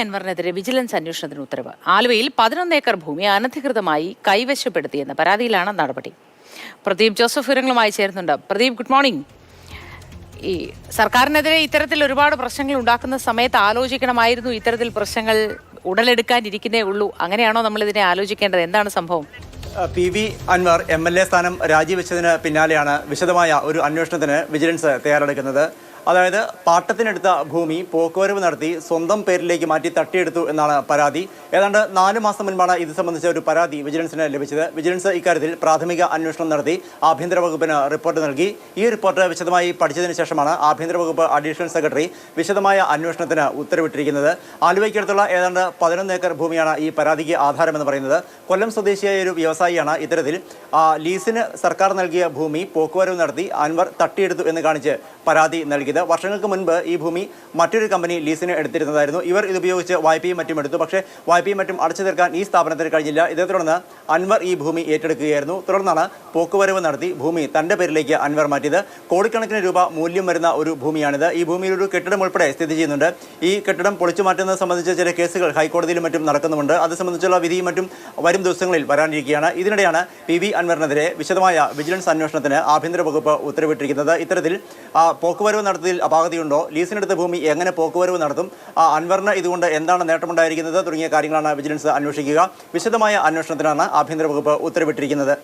അൻവറിനെതിരെ vigilance അന്വേഷണത്തിന് ഉത്തരവ്. ആലുവയിൽ 11 ഏക്കർ ഭൂമി അനധികൃതമായി കൈവശപ്പെടുത്തിയെന്ന പരാതിയിലാണ് നടപടി. പ്രദീപ് ജോസഫ് വിവരങ്ങളുമായി ചേരുന്നുണ്ട്. Pradeep, good morning. ഈ സർക്കാരിനെതിരെ ഇത്തരത്തിൽ ഒരുപാട് പ്രശ്നങ്ങൾ ഉണ്ടാക്കുന്ന സമയത്ത് ആലോചിക്കണമായിരുന്നു ഇത്തരത്തിൽ പ്രശ്നങ്ങൾ ഉടലെടുക്കാനിരിക്കുന്നേ ഉള്ളൂ. അങ്ങനെയാണോ നമ്മൾ ഇതിനെ ആലോചിക്കേണ്ടത്? എന്താണ് സംഭവം? PV അൻവർ MLA സ്ഥാനം രാജിവെച്ചതിന് പിന്നാലെയാണ് വിശദമായ ഒരു അന്വേഷണത്തിന് വിജിലൻസ് തയ്യാറെടുക്കുന്നത്. അതായത് പാട്ടത്തിനെടുത്ത ഭൂമി പോക്കുവരവ് നടത്തി സ്വന്തം പേരിലേക്ക് മാറ്റി തട്ടിയെടുത്തു എന്നാണ് പരാതി. ഏതാണ്ട് 4 മാസം മുൻപാണ് ഇത് സംബന്ധിച്ച ഒരു പരാതി വിജിലൻസിന് ലഭിച്ചത്. വിജിലൻസ് ഇക്കാര്യത്തിൽ പ്രാഥമിക അന്വേഷണം നടത്തി ആഭ്യന്തര വകുപ്പിന് റിപ്പോർട്ട് നൽകി. ഈ റിപ്പോർട്ട് വിശദമായി പഠിച്ചതിന് ശേഷമാണ് ആഭ്യന്തര വകുപ്പ് അഡീഷണൽ സെക്രട്ടറി വിശദമായ അന്വേഷണത്തിന് ഉത്തരവിട്ടിരിക്കുന്നത്. ആലുവയ്ക്കടുത്തുള്ള ഏതാണ്ട് 11 ഏക്കർ ഭൂമിയാണ് ഈ പരാതിക്ക് ആധാരമെന്ന് പറയുന്നത്. കൊല്ലം സ്വദേശിയായ ഒരു വ്യവസായിയാണ് ഇത്തരത്തിൽ ലീസിന് സർക്കാർ നൽകിയ ഭൂമി പോക്കുവരവ് നടത്തി അൻവർ തട്ടിയെടുത്തു എന്ന് കാണിച്ച് പരാതി നൽകിയത്. വർഷങ്ങൾക്ക് മുൻപ് ഈ ഭൂമി മറ്റൊരു കമ്പനി ലീസിന് എടുത്തിരുന്നതായിരുന്നു. ഇവർ ഇത് ഉപയോഗിച്ച് വായ്പയും മറ്റും എടുത്തു. പക്ഷേ വായ്പയും മറ്റും അടച്ചു തീർക്കാൻ ഈ സ്ഥാപനത്തിന് കഴിഞ്ഞില്ല. ഇതേ തുടർന്ന് അൻവർ ഈ ഭൂമി ഏറ്റെടുക്കുകയായിരുന്നു. തുടർന്നാണ് പോക്കുവരവ് നടത്തി ഭൂമി തന്റെ പേരിലേക്ക് അൻവർ മാറ്റിയത്. കോടിക്കണക്കിന് രൂപ മൂല്യം വരുന്ന ഒരു ഭൂമിയാണിത്. ഈ ഭൂമിയിൽ ഒരു കെട്ടിടം ഉൾപ്പെടെ സ്ഥിതി ചെയ്യുന്നുണ്ട്. ഈ കെട്ടിടം പൊളിച്ചു മാറ്റുന്നത് സംബന്ധിച്ച ചില കേസുകൾ ഹൈക്കോടതിയിലും മറ്റും നടക്കുന്നുമുണ്ട്. അത് സംബന്ധിച്ചുള്ള വിധിയും മറ്റും വരും ദിവസങ്ങളിൽ വരാനിരിക്കുകയാണ്. ഇതിനിടെയാണ് PV അൻവറിനെതിരെ വിശദമായ വിജിലൻസ് അന്വേഷണത്തിന് ആഭ്യന്തര വകുപ്പ് ഉത്തരവിട്ടിരിക്കുന്നത്. ഇത്തരത്തിൽ പോക്കുവരവ് നടത്തിയതിൽ അപാകതയുണ്ടോ, ലീസിനെടുത്ത ഭൂമി എങ്ങനെ പോക്കുവരവ് നടത്തും, അൻവറിന് ഇതുകൊണ്ട് എന്താണ് നേട്ടമുണ്ടായിരിക്കുന്നത് തുടങ്ങിയ കാര്യങ്ങളാണ് വിജിലൻസ് അന്വേഷിക്കുക. വിശദമായ അന്വേഷണത്തിനാണ് ആഭ്യന്തര വകുപ്പ് ഉത്തരവിട്ടിരിക്കുന്നത്.